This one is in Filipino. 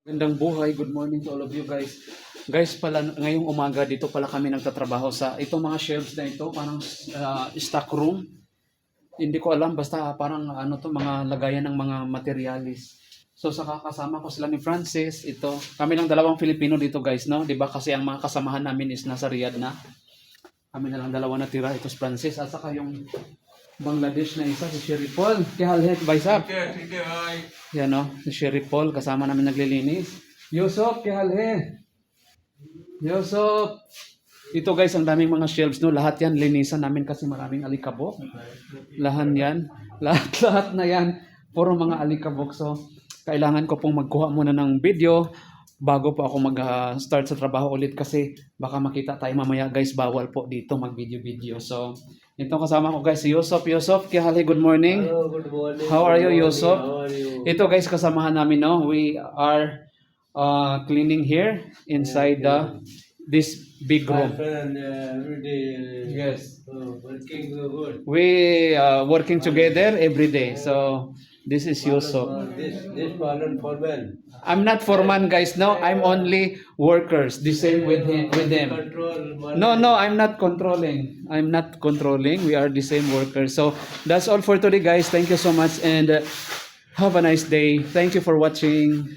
Gandang buhay, good morning to all of you guys. Guys, pala ngayong umaga dito pala kami nagtatrabaho sa itong mga shelves na ito, parang stock room. Hindi ko alam, basta parang ano to, mga lagayan ng mga materialis. So sa kasama ko sila ni Francis, ito. Kami lang dalawang Filipino dito guys, no? 'Di ba kasi ang mga kasamahan namin is nasa Riyadh na. Kami na lang dalawa natira, ito si Francis at saka yung Bangladesh na isa, si Sherry Paul. Kihalhet, Baisap. Sige, ay. Yan o, si Sherry Paul, kasama namin naglilinis. Yusuf, kihalhe. Yusuf. Ito guys, ang daming mga shelves, no? Lahat yan, linisan namin kasi maraming alikabok. Lahat yan. Lahat na yan. Puro mga alikabok. So, kailangan ko pong magkuha muna ng video bago po ako mag-start sa trabaho ulit kasi baka makita tayo mamaya guys, bawal po dito mag-video-video. So, ito kasama ko guys, si Yusuf. Yusuf, kihali, good morning. Hello, good morning. How are you, Yusuf? How are you? Ito guys, kasamahan namin, no? We are cleaning here inside this big My room. friend, every day. Yes. Working good. We working together every day. So, this is Yusuf. This parlor foreman. I'm not foreman guys, no? I'm only workers. The same with them. Control. No, I'm not controlling. I'm not controlling. We are the same workers. So, that's all for today guys. Thank you so much and have a nice day. Thank you for watching.